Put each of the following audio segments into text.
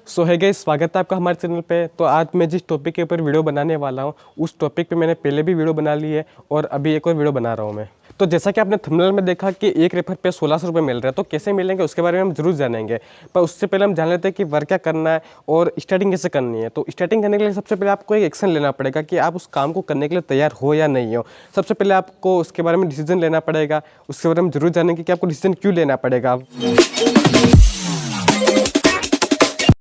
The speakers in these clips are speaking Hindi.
सो है गाइस, स्वागत है आपका हमारे चैनल पे। तो आज मैं जिस टॉपिक के ऊपर वीडियो बनाने वाला हूँ उस टॉपिक पे मैंने पहले भी वीडियो बना ली है और अभी एक और वीडियो बना रहा हूँ मैं। तो जैसा कि आपने थंबनेल में देखा कि एक रेफर पे 1600 रुपये मिल रहा है, तो कैसे मिलेंगे उसके बारे में हम जरूर जानेंगे। पर उससे पहले हम जान लेते हैं कि वर्क क्या करना है और स्टार्टिंग कैसे करनी है। तो स्टार्टिंग करने के लिए सबसे पहले आपको एक एक्शन लेना पड़ेगा कि आप उस काम को करने के लिए तैयार हो या नहीं हो। सबसे पहले आपको उसके बारे में डिसीजन लेना पड़ेगा। उसके बारे में जरूर जानेंगे कि आपको डिसीजन क्यों लेना पड़ेगा।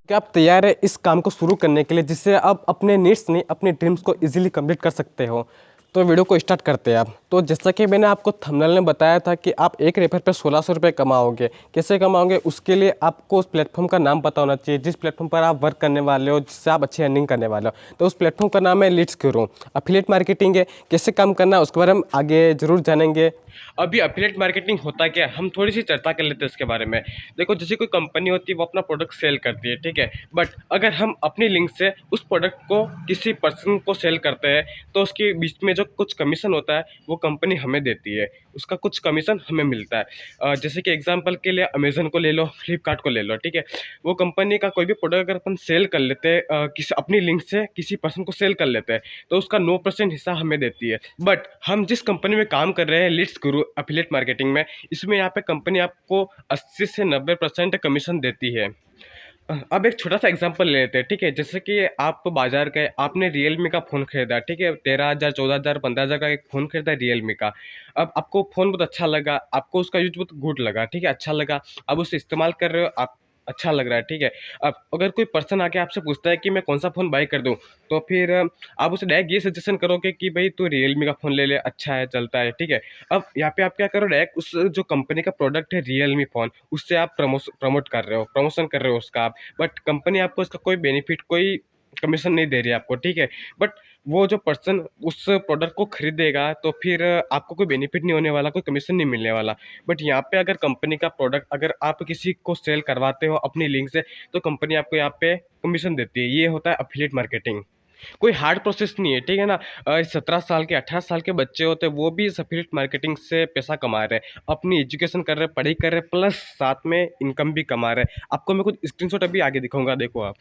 क्या आप तैयार है इस काम को शुरू करने के लिए, जिससे आप अपने नीड्स नहीं अपने ड्रीम्स को इजीली कंप्लीट कर सकते हो। तो वीडियो को स्टार्ट करते हैं आप। तो जैसा कि मैंने आपको थंबनेल में बताया था कि आप एक रेफर पे 1600 रुपये कमाओगे। कैसे कमाओगे उसके लिए आपको उस प्लेटफॉर्म का नाम पता होना चाहिए जिस प्लेटफॉर्म पर आप वर्क करने वाले हो, जिससे आप अच्छी अर्निंग करने वाले हो। तो उस प्लेटफॉर्म का नाम है लीड्स गुरु। एफिलिएट मार्केटिंग है। कैसे काम करना है उसके बारे में आगे जरूर जानेंगे। अभी एफिलिएट मार्केटिंग होता क्या है, हम थोड़ी सी चर्चा कर लेते हैं इसके बारे में। देखो, जैसे कोई कंपनी होती है वो अपना प्रोडक्ट सेल करती है, ठीक है। बट अगर हम अपनी लिंक से उस प्रोडक्ट को किसी पर्सन को सेल करते हैं तो उसके बीच में जो कुछ कमीशन होता है वो कंपनी हमें देती है। उसका कुछ कमीशन हमें मिलता है। जैसे कि एग्जांपल के लिए अमेजन को ले लो, फ्लिपकार्ट को ले लो, ठीक है। वो कंपनी का कोई भी प्रोडक्ट अगर अपन सेल कर लेते हैं, किसी अपनी लिंक से किसी पर्सन को सेल कर लेते हैं, तो उसका 9% हिस्सा हमें देती है। बट हम जिस कंपनी में काम कर रहे हैं, लीड्स गुरु एफिलिएट मार्केटिंग में, इसमें यहाँ पे कंपनी आपको 80 से 90% कमीशन देती है। अब एक छोटा सा एग्जांपल ले लेते हैं, ठीक है। जैसे कि आप बाजार गए, आपने रियलमी का फ़ोन खरीदा, ठीक है। 13,000, 14,000, 15,000 का एक फ़ोन खरीदा रियलमी का। अब आपको फ़ोन बहुत अच्छा लगा, आपको उसका यूज बहुत गुड लगा, ठीक है, अच्छा लगा। अब उसे इस्तेमाल कर रहे हो, आप अच्छा लग रहा है, ठीक है। अब अगर कोई पर्सन आके आपसे पूछता है कि मैं कौन सा फ़ोन बाय कर दूं, तो फिर आप उसे डायरेक्ट ये सजेशन करोगे कि भाई तू रियलमी का फ़ोन ले ले, अच्छा है, चलता है, ठीक है। अब यहाँ पे आप क्या करो, डायरेक्ट उस जो कंपनी का प्रोडक्ट है रियलमी फ़ोन, उससे आप प्रमोट कर रहे हो, प्रमोशन कर रहे हो उसका आप। बट कंपनी आपको इसका कोई बेनिफिट, कोई कमीशन नहीं दे रही है आपको, ठीक है। बट वो जो पर्सन उस प्रोडक्ट को खरीदेगा तो फिर आपको कोई बेनिफिट नहीं होने वाला, कोई कमीशन नहीं मिलने वाला। बट यहाँ पे अगर कंपनी का प्रोडक्ट अगर आप किसी को सेल करवाते हो अपनी लिंक से, तो कंपनी आपको यहाँ पे कमीशन देती है। ये होता है एफिलिएट मार्केटिंग। कोई हार्ड प्रोसेस नहीं है, ठीक है ना। 17 साल के 18 साल के बच्चे होते हैं वो भी इस एफिलिएट मार्केटिंग से पैसा कमा रहे हैं, अपनी एजुकेशन कर रहे हैं, पढ़ाई कर रहे हैं, प्लस साथ में इनकम भी कमा रहे हैं। आपको मैं कुछ स्क्रीनशॉट अभी आगे दिखाऊंगा, देखो आप।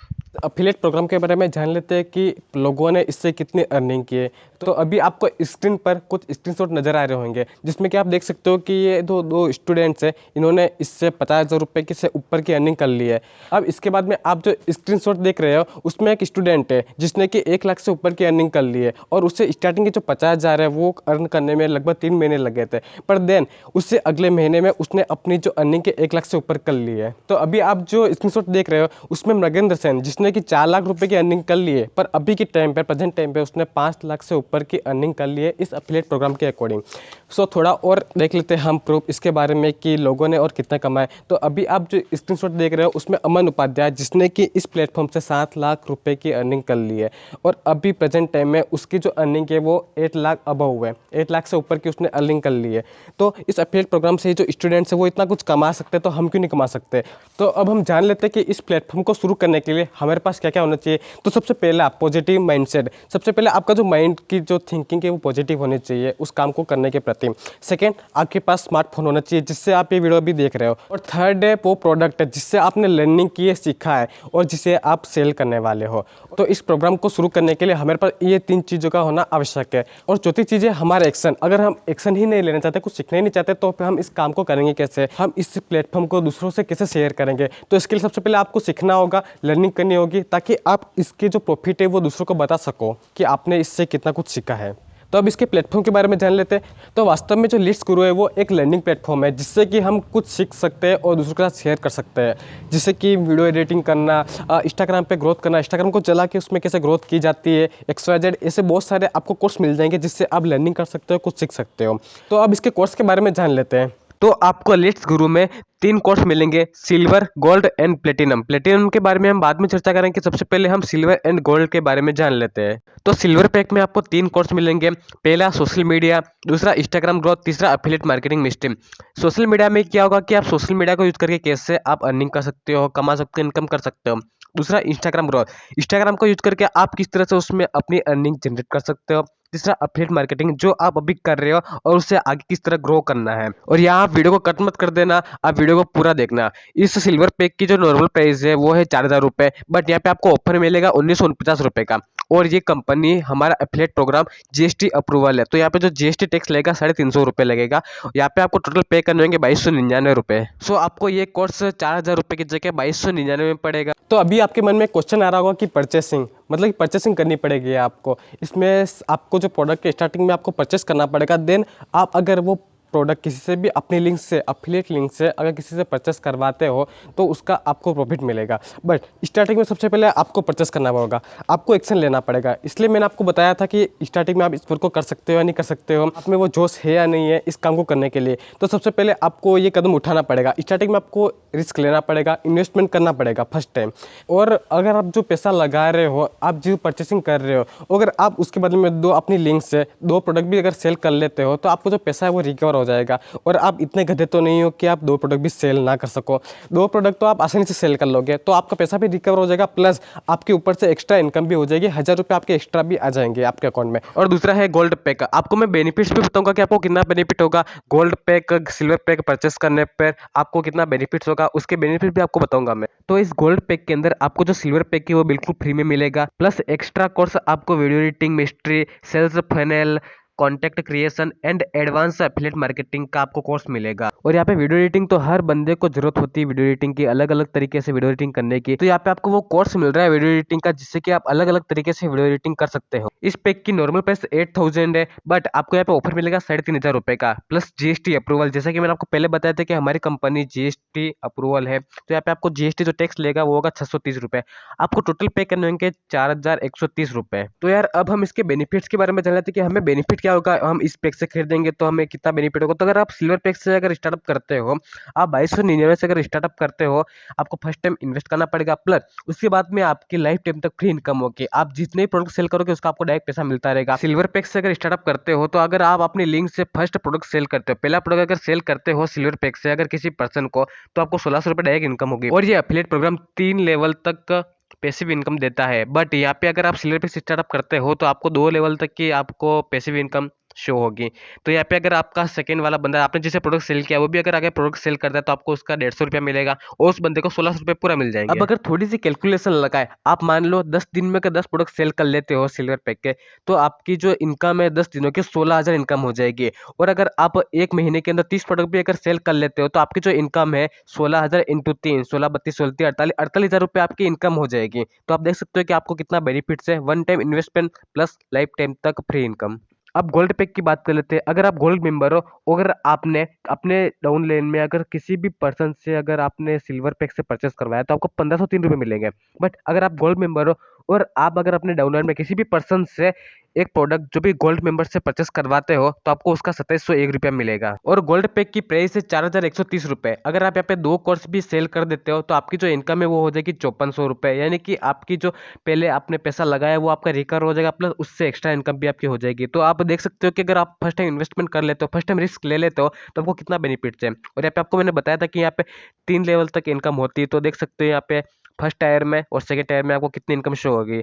अफिलिएट प्रोग्राम के बारे में जान लेते हैं कि लोगों ने इससे कितनी अर्निंग की है। तो अभी आपको स्क्रीन पर कुछ स्क्रीनशॉट नज़र आ रहे होंगे जिसमें कि आप देख सकते हो कि ये दो स्टूडेंट्स हैं, इन्होंने इससे 50,000 रुपये की से ऊपर की अर्निंग कर ली है। अब इसके बाद में आप जो स्क्रीनशॉट देख रहे हो उसमें एक स्टूडेंट है जिसने कि 1 लाख से ऊपर की अर्निंग कर ली है और उससे स्टार्टिंग के जो 50,000 है वो अर्न करने में लगभग 3 महीने लगे थे। पर देन उससे अगले महीने में उसने अपनी जो अर्निंग के 1 लाख से ऊपर कर ली है। तो अभी आप जो स्क्रीनशॉट देख रहे हो उसमें मृगेंद्र सेन, जिसने कि 4 लाख रुपए की अर्निंग कर ली है, पर अभी के टाइम पे, प्रेजेंट टाइम पे उसने 5 लाख से ऊपर की अर्निंग कर ली है इस एफिलिएट प्रोग्राम के अकॉर्डिंग। सो थोड़ा और देख लेते हैं हम प्रूफ इसके बारे में कि लोगों ने और कितना कमाए। तो अभी आप जो स्क्रीनशॉट देख रहे हो उसमें अमन उपाध्याय, जिसने कि इस प्लेटफॉर्म से 7 लाख रुपए की अर्निंग कर ली है और अभी प्रेजेंट टाइम में उसकी जो अर्निंग है वो 8 लाख अबव हुए, 8 लाख से ऊपर की उसने अर्निंग कर ली है। तो इस एफिलिएट प्रोग्राम से जो स्टूडेंट्स है वो इतना कुछ कमा सकते हैं, तो हम क्यों नहीं कमा सकते। तो अब हम जान लेते हैं कि इस प्लेटफॉर्म को शुरू करने के लिए हमारे पास क्या क्या होना चाहिए। तो सबसे पहला पॉजिटिव माइंडसेट। सबसे पहले आपका जो माइंड की जो थिंकिंग है वो पॉजिटिव होनी चाहिए उस काम को करने के प्रति। सेकंड, आपके पास स्मार्टफोन होना चाहिए जिससे आप ये वीडियो भी देख रहे हो। और थर्ड है वो प्रोडक्ट है जिससे आपने लर्निंग की है, सीखा है और जिसे आप सेल करने वाले हो। तो इस प्रोग्राम को शुरू करने के लिए हमारे पास ये 3 चीज़ों का होना आवश्यक है। और चौथी चीज़ है हमारा एक्शन। अगर हम एक्शन ही नहीं लेना चाहते, कुछ सीखना ही नहीं चाहते, तो फिर हम इस काम को करेंगे कैसे, हम इस प्लेटफॉर्म को दूसरों से कैसे शेयर करेंगे। तो इसके लिए सबसे पहले आपको सीखना होगा, लर्निंग करनी होगी, ताकि आप इसके जो प्रॉफिट है वो दूसरों को बता सको कि आपने इससे कितना कुछ सीखा है। तो अब इसके प्लेटफॉर्म के बारे में जान लेते हैं। तो वास्तव में जो लीड्स गुरु है वो एक लर्निंग प्लेटफॉर्म है जिससे कि हम कुछ सीख सकते हैं और दूसरों के साथ शेयर कर सकते हैं। जैसे कि वीडियो एडिटिंग करना, इंस्टाग्राम पे ग्रोथ करना, इंस्टाग्राम को चला के उसमें कैसे ग्रोथ की जाती है, XYZ, ऐसे बहुत सारे आपको कोर्स मिल जाएंगे जिससे आप लर्निंग कर सकते हो, कुछ सीख सकते हो। तो अब इसके कोर्स के बारे में जान लेते हैं। तो आपको लीड्स गुरु में 3 कोर्स मिलेंगे, silver, gold and platinum. Platinum के बारे में हम बाद में चर्चा करेंगे, सबसे पहले हम सिल्वर एंड गोल्ड के बारे में जान लेते हैं। तो सिल्वर पैक में आपको 3 कोर्स मिलेंगे। पहला सोशल मीडिया, दूसरा इंस्टाग्राम ग्रोथ, तीसरा affiliate marketing mystery. Social media में क्या होगा कि आप सोशल मीडिया को यूज करके कैसे आप अर्निंग कर सकते हो, कमा सकते हो, इनकम कर सकते हो। दूसरा इंस्टाग्राम ग्रोथ, इंस्टाग्राम को यूज करके आप किस तरह से उसमें अपनी अर्निंग जनरेट कर सकते हो, तीसरा एफिलिएट मार्केटिंग जो आप अभी कर रहे हो और उससे आगे किस तरह ग्रो करना है। और यहाँ आप वीडियो को कट मत कर देना, आप वीडियो को पूरा देखना। इस सिल्वर पैक की जो नॉर्मल प्राइस है वो है 4,000 रुपये, बट यहाँ पे आपको ऑफर मिलेगा 1,949 रुपये का। और ये कंपनी हमारा एफिलिएट प्रोग्राम जीएसटी अप्रूवल है, तो यहाँ पे जो जीएसटी टैक्स लगेगा 350 रुपये लगेगा। यहाँ पे आपको टोटल पे करने होंगे 2,299 रुपये। सो आपको ये कोर्स 4,000 रुपये की जगह 2,299 में पड़ेगा। तो अभी आपके मन में क्वेश्चन आ रहा होगा कि परचेसिंग मतलब कि परचेसिंग करनी पड़ेगी आपको। इसमें आपको जो प्रोडक्ट के स्टार्टिंग में आपको परचेस करना पड़ेगा, देन आप अगर वो प्रोडक्ट किसी से भी अपनी लिंक से, अफिलिएट लिंक से अगर किसी से परचेस करवाते हो तो उसका आपको प्रॉफिट मिलेगा। बट स्टार्टिंग में सबसे पहले आपको परचेस करना होगा, आपको एक्शन लेना पड़ेगा। इसलिए मैंने आपको बताया था कि स्टार्टिंग में आप इस वर्क को कर सकते हो या नहीं कर सकते हो, आप में वो जोश है या नहीं है इस काम को करने के लिए। तो सबसे पहले आपको ये कदम उठाना पड़ेगा। स्टार्टिंग में आपको रिस्क लेना पड़ेगा, इन्वेस्टमेंट करना पड़ेगा फर्स्ट टाइम। और अगर आप जो पैसा लगा रहे हो, आप जो परचेसिंग कर रहे हो, अगर आप उसके बदले में दो अपनी लिंक से दो प्रोडक्ट भी अगर सेल कर लेते हो तो आपको जो पैसा है वो रिकवर हो जाएगा। और आप इतने गधे तो नहीं हो कि आप दो प्रोडक्ट भी सेल ना कर सको। दो प्रोडक्ट तो आप आसानी से सेल कर लोगे, तो आपका पैसा भी रिकवर हो जाएगा, प्लस आपके ऊपर से एक्स्ट्रा इनकम भी हो जाएगी। 1,000 रुपये आपके एक्स्ट्रा भी आ जाएंगे आपके अकाउंट में। और दूसरा है गोल्ड पैक। आपको मैं बेनिफिट्स भी बताऊंगा कि आपको कितना बेनिफिट होगा gold pack, silver pack purchase करने पर आपको कितना बेनिफिट्स होगा, उसके बेनिफिट भी आपको बताऊंगा मैं। तो इस गोल्ड पैक के अंदर आपको जो सिल्वर पैक है वो बिल्कुल फ्री में मिलेगा, प्लस एक्स्ट्रा कोर्स आपको video editing, mystery, sales funnel, contact creation and advance affiliate marketing का आपको कोर्स मिलेगा। और यहाँ पे वीडियो एडिटिंग तो हर बंदे को जरूरत होती है, वीडियो एडिटिंग की अलग अलग तरीके से वीडियो एडिटिंग करने की। तो यहाँ पे आपको वो कोर्स मिल रहा है वीडियो एडिटिंग का, जिससे कि आप अलग अलग तरीके से वीडियो एडिटिंग कर सकते हो। इस पैक की नॉर्मल प्राइस 8,000 है, बट आपको यहाँ पे ऑफर मिलेगा 3,500 रुपये का, प्लस जीएसटी अप्रूवल। जैसा कि मैंने आपको पहले बताया था कि हमारी कंपनी जीएसटी अप्रूवल है, तो यहाँ पे आपको जीएसटी जो टैक्स लेगा वो होगा 630 रुपये। आपको टोटल पे करने होंगे 4,130 रुपये। तो यार अब हम इसके बेनिफिट्स के बारे में जान लेते हैं कि हमें बेनिफिट क्या होगा, हम इस पैक से खरीदेंगे तो हमें कितना बेनिफिट होगा। तो अगर आप सिल्वर पैक से अगर स्टार्टअप करते हो, आप 2,299 से अगर स्टार्टअप करते हो, आपको फर्स्ट टाइम इन्वेस्ट करना पड़ेगा, प्लस उसके बाद में आपकी लाइफ टाइम तक फ्री इनकम होगी। आप जितने प्रोडक्ट सेल करोगे उसका आपको डायरेक्ट पैसा मिलता रहेगा। सिल्वर पैक से अगर स्टार्टअप करते हो तो अगर आप अपनी लिंक से फर्स्ट प्रोडक्ट सेल करते हो, पहला प्रोडक्ट अगर सेल करते हो सिल्वर पैक से अगर किसी पर्सन को, तो आपको 1,600 रुपये डायरेक्ट इनकम होगी। और ये एफिलिएट प्रोग्राम 3 लेवल तक पैसिव इनकम देता है। बट यहाँ पे अगर आप सिल्वर पैक से स्टार्टअप करते हो तो आपको 2 लेवल तक की आपको पैसिव इनकम शो होगी। तो यहाँ पे अगर आपका सेकंड वाला बंदा, आपने जिसे प्रोडक्ट सेल किया वो भी अगर आगे प्रोडक्ट सेल करता है तो आपको उसका 150 रुपया मिलेगा और उस बंदे को 1,600 रुपये पूरा मिल जाएंगे। अब अगर थोड़ी सी कैलकुलेशन लगाए, आप मान लो 10 दिन में 10 प्रोडक्ट सेल कर लेते हो सिल्वर पैक के, तो आपकी जो इनकम है 10 दिनों की 16,000 इनकम हो जाएगी। और अगर आप एक महीने के अंदर 30 प्रोडक्ट भी अगर सेल कर लेते हो तो आपकी जो इनकम है 16,000 इंटू 3, 16, 32, 16, 48,000 रुपये आपकी इनकम हो जाएगी। तो आप देख सकते हो कि आपको कितना बेनिफिट्स है, one time investment plus life time तक फ्री इनकम। अब गोल्ड पैक की बात कर लेते हैं। अगर आप गोल्ड मेंबर हो, अगर आपने अपने डाउन लेन में अगर किसी भी पर्सन से अगर आपने सिल्वर पैक से परचेस करवाया तो आपको 1,503 रुपये मिलेंगे। बट अगर आप गोल्ड मेंबर हो और आप अगर अपने डाउन लाइन में किसी भी पर्सन से एक प्रोडक्ट जो भी गोल्ड मेंबर से परचेस करवाते हो तो आपको उसका 2,701 रुपया मिलेगा। और गोल्ड पैक की प्राइस है 4,130 रुपये। अगर आप यहाँ पे 2 कोर्स भी सेल कर देते हो तो आपकी जो इनकम है वो हो जाएगी 5,400 रुपये, यानी कि आपकी जो पहले आपने पैसा लगाया वो आपका रिकवर हो जाएगा, प्लस उससे एक्स्ट्रा इनकम भी आपकी हो जाएगी। तो आप देख सकते हो कि अगर आप फर्स्ट टाइम इन्वेस्टमेंट कर लेते हो, फर्स्ट टाइम रिस्क ले लेते हो, तो आपको कितना बेनिफिट्स है। और यहाँ पे आपको मैंने बताया था कि यहाँ पे 3 लेवल तक इनकम होती है, तो देख सकते हो यहाँ पे फर्स्ट टायर में और सेकंड टायर में आपको कितनी इनकम शो होगी।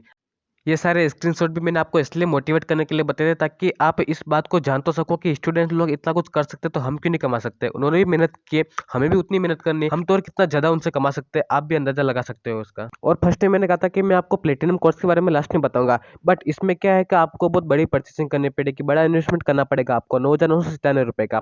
ये सारे स्क्रीनशॉट भी मैंने आपको इसलिए मोटिवेट करने के लिए बताए थे ताकि आप इस बात को जान तो सको कि स्टूडेंट लोग इतना कुछ कर सकते तो हम क्यों नहीं कमा सकते। उन्होंने भी मेहनत की, हमें भी उतनी मेहनत करनी, हम तो और कितना ज़्यादा उनसे कमा सकते हैं, आप भी अंदाजा लगा सकते हो उसका। और फर्स्ट टाइम मैंने कहा था कि मैं आपको प्लेटिनम कोर्स के बारे में लास्ट में बताऊंगा, बट इसमें क्या है कि आपको बहुत बड़ी परचेसिंग करनी पड़ेगी, बड़ा इन्वेस्टमेंट करना पड़ेगा आपको 9,997 रुपये का।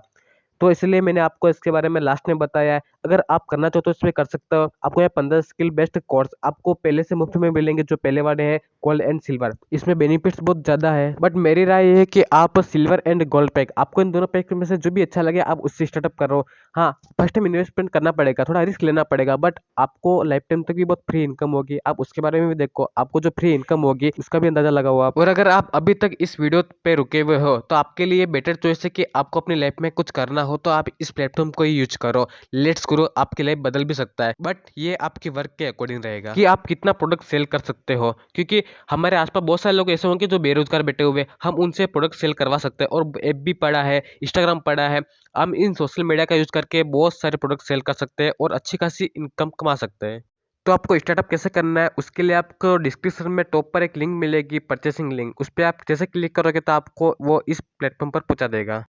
तो इसलिए मैंने आपको इसके बारे में लास्ट में बताया है। अगर आप करना चाहो तो इसमें कर सकते हो। आपको यहाँ 15 स्किल बेस्ड कोर्स आपको पहले से मुफ्त में मिलेंगे, जो पहले वाले हैं गोल्ड एंड सिल्वर। इसमें बेनिफिट्स बहुत ज़्यादा है, बट मेरी राय ये है कि आप सिल्वर एंड गोल्ड पैक, आपको इन दोनों पैक में से जो भी अच्छा लगे आप उससे स्टार्टअप करो। हाँ, फर्स्ट टाइम इन्वेस्टमेंट करना पड़ेगा, थोड़ा रिस्क लेना पड़ेगा, बट आपको लाइफ टाइम तक भी बहुत फ्री इनकम होगी। आप उसके बारे में भी देखो, आपको जो फ्री इनकम होगी उसका भी अंदाजा लगाओ आप। और अगर आप अभी तक इस वीडियो पे रुके हुए हो तो आपके लिए बेटर चॉइस है कि आपको अपनी लाइफ में कुछ करना हो तो आप इस प्लेटफॉर्म को ही यूज करो। लेट्स ग्रो आपकी लाइफ बदल भी सकता है, बट ये आपकी वर्क के अकॉर्डिंग रहेगा कि आप कितना प्रोडक्ट सेल कर सकते हो। क्योंकि हमारे आसपास बहुत सारे लोग ऐसे होंगे जो बेरोजगार बैठे हुए, हम उनसे प्रोडक्ट सेल करवा सकते हैं। और एफबी पड़ा है, इंस्टाग्राम पड़ा है, हम इन सोशल मीडिया का यूज करके बहुत सारे प्रोडक्ट सेल कर सकते हैं और अच्छी खासी इनकम कमा सकते हैं। तो आपको स्टार्टअप कैसे करना है, उसके लिए आपको डिस्क्रिप्शन में टॉप पर एक लिंक मिलेगी, परचेसिंग लिंक। उस पर आप जैसे क्लिक करोगे तो आपको वो इस प्लेटफॉर्म पर पहुंचा देगा।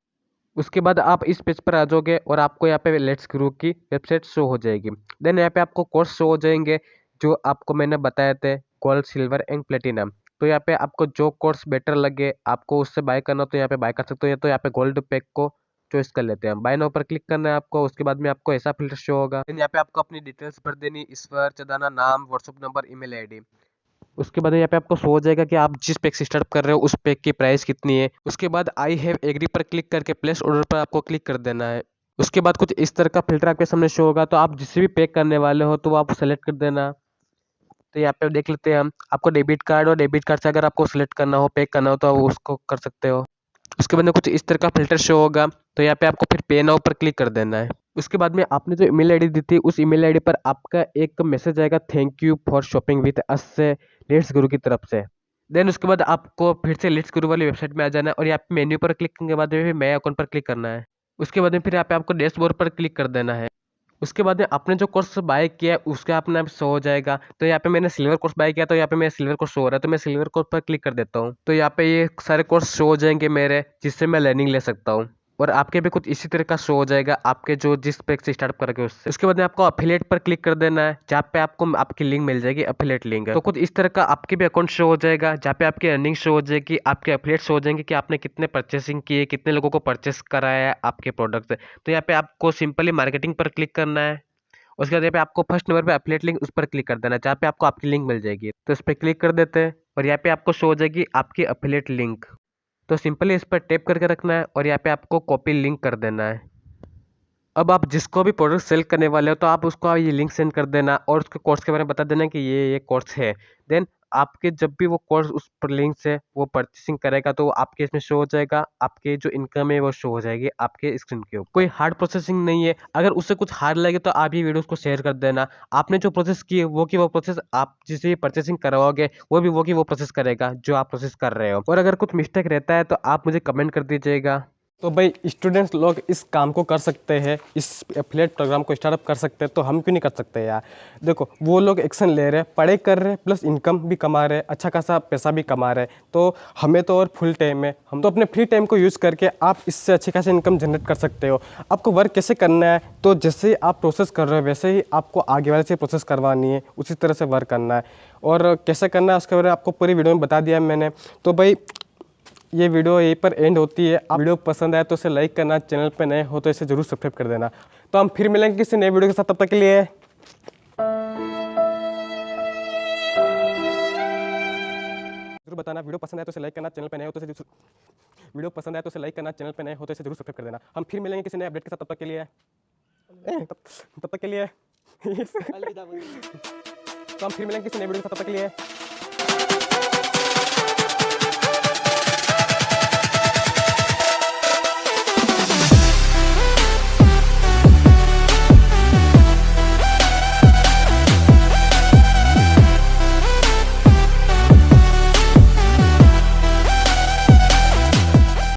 उसके बाद आप इस पेज पर आ जाओगे और आपको यहाँ पे लेट्स ग्रो की वेबसाइट शो हो जाएगी। देन यहाँ पे आपको कोर्स शो हो जाएंगे जो आपको मैंने बताए थे, गोल्ड, सिल्वर एंड प्लेटिनम। तो यहाँ पे आपको जो कोर्स बेटर लगे आपको उससे बाय करना, तो यहाँ पे बाय कर सकते हो। या तो यहाँ पे गोल्ड पैक को चॉइस कर लेते हैं हम। बाय नाउ पर क्लिक करना है आपको। उसके बाद में आपको ऐसा फिल्टर शो होगा। देन यहाँ पे आपको अपनी डिटेल्स भर देनी, ईश्वर चदाना, नाम, व्हाट्सअप नंबर, ईमेल आईडी। उसके बाद यहाँ पे आपको शो हो जाएगा कि आप जिस पैक से स्टार्ट कर रहे हो उस पैक की प्राइस कितनी है। उसके बाद आई हैव एग्री पर क्लिक करके प्लेस ऑर्डर पर आपको क्लिक कर देना है। उसके बाद कुछ इस तरह का फिल्टर आपके सामने शो होगा, तो आप जिसे भी पैक करने वाले हो तो वो आप सेलेक्ट कर देना। तो यहाँ पे देख लेते हैं हम, आपको डेबिट कार्ड और डेबिट कार्ड से अगर आपको सेलेक्ट करना हो, पैक करना हो, तो आप उसको कर सकते हो। उसके बाद में कुछ इस तरह का फिल्टर शो होगा, तो यहाँ पे आपको फिर पे नाउ पर क्लिक कर देना है। उसके बाद में आपने जो ईमेल आईडी दी थी उस ईमेल आईडी पर आपका एक मैसेज आएगा, thank you for shopping with us से लेट्स गुरु की तरफ से। देन उसके बाद आपको फिर से लेट्स गुरु वाली वेबसाइट में आ जाना है और यहाँ पे मेन्यू पर क्लिक करने के बाद में फिर मैं अकाउंट पर क्लिक करना है। उसके बाद में फिर यहाँ पे आपको डैशबोर्ड पर क्लिक कर देना है। उसके बाद में आपने जो कोर्स बाय किया है उसका अपना शो हो जाएगा। तो यहाँ पे मैंने सिल्वर कोर्स बाय किया, तो यहाँ पे मेरा सिल्वर कोर्स शो हो रहा है, तो मैं सिल्वर कोर्स पर क्लिक कर देता हूँ। तो यहाँ पे ये सारे कोर्स शो हो जाएंगे मेरे, जिससे मैं लर्निंग ले सकता हूँ। और आपके भी कुछ इसी तरह का शो हो जाएगा, आपके जो जिस पैक से स्टार्ट करोगे उससे। उसके बाद में आपको अफिलिएट पर क्लिक कर देना है, जहाँ पे आपको आपकी लिंक मिल जाएगी, अफिलिएट लिंक। तो कुछ इस तरह का आपके भी अकाउंट शो हो जाएगा, जहाँ पे आपकी अर्निंग शो हो जाएगी, आपके अफिलिएट शो हो जाएंगे कि आपने कितने परचेसिंग किए, कितने लोगों को परचेस कराया है आपके प्रोडक्ट से। तो यहाँ पे आपको सिंपली मार्केटिंग पर क्लिक करना है। उसके बाद यहाँ पे आपको फर्स्ट नंबर पे एफिलिएट लिंक, उस पर क्लिक कर देना है, जहाँ पे आपको आपकी लिंक मिल जाएगी। तो इस पर क्लिक कर देते हैं और यहाँ पे आपको शो हो जाएगी आपकी एफिलिएट लिंक। तो सिंपली इस पर टैप करके रखना है और यहाँ पे आपको कॉपी लिंक कर देना है। अब आप जिसको भी प्रोडक्ट सेल करने वाले हो तो आप उसको ये लिंक सेंड कर देना और उसके कोर्स के बारे में बता देना कि ये कोर्स है। देन आपके जब भी वो कोर्स उस पर लिंक से वो परचेसिंग करेगा तो आपके इसमें शो हो जाएगा, आपके जो इनकम है वो शो हो जाएगी आपके स्क्रीन के ऊपर। कोई हार्ड प्रोसेसिंग नहीं है। अगर उससे कुछ हार्ड लगे तो आप ये वीडियो को शेयर कर देना। आपने जो प्रोसेस की है वो की वो प्रोसेस आप जिसे परचेसिंग करवाओगे वो भी वो की वो प्रोसेस करेगा जो आप प्रोसेस कर रहे हो। और अगर कुछ मिस्टेक रहता है तो आप मुझे कमेंट कर दीजिएगा। तो भाई स्टूडेंट्स लोग इस काम को कर सकते हैं, इस एफिलिएट प्रोग्राम को स्टार्टअप कर सकते हैं, तो हम क्यों नहीं कर सकते यार। देखो वो लोग एक्शन ले रहे हैं, पढ़ाई कर रहे हैं, प्लस इनकम भी कमा रहे हैं, अच्छा खासा पैसा भी कमा रहे हैं। तो हमें तो और फुल टाइम है, हम तो अपने फ्री टाइम को यूज़ करके आप इससे अच्छी खासी इनकम जनरेट कर सकते हो। आपको वर्क कैसे करना है, तो जैसे ही आप प्रोसेस कर रहे हो वैसे ही आपको आगे वाले से प्रोसेस करवानी है, उसी तरह से वर्क करना है। और कैसे करना है उसके बारे में आपको पूरी वीडियो में बता दिया है मैंने। तो भाई ये वीडियो यहीं पर एंड होती है। आप वीडियो पसंद आए तो इसे लाइक करना, चैनल पर नए हो तो इसे जरूर सब्सक्राइब कर देना। तो हम फिर मिलेंगे किसी नए वीडियो के साथ, तब तक के लिए जरूर बताना। वीडियो पसंद आए तो इसे लाइक करना, चैनल पर नए हो तो इसे वीडियो पसंद आए तो इसे लाइक करना, चैनल पर नए हो तो इसे जरूर सब्सक्राइब कर देना। हम फिर मिलेंगे किसी नए अपडेट के साथ, तब तक के लिए तब तक के लिए तो हम फिर मिलेंगे किसी नए वीडियो के साथ, तब तक के लिए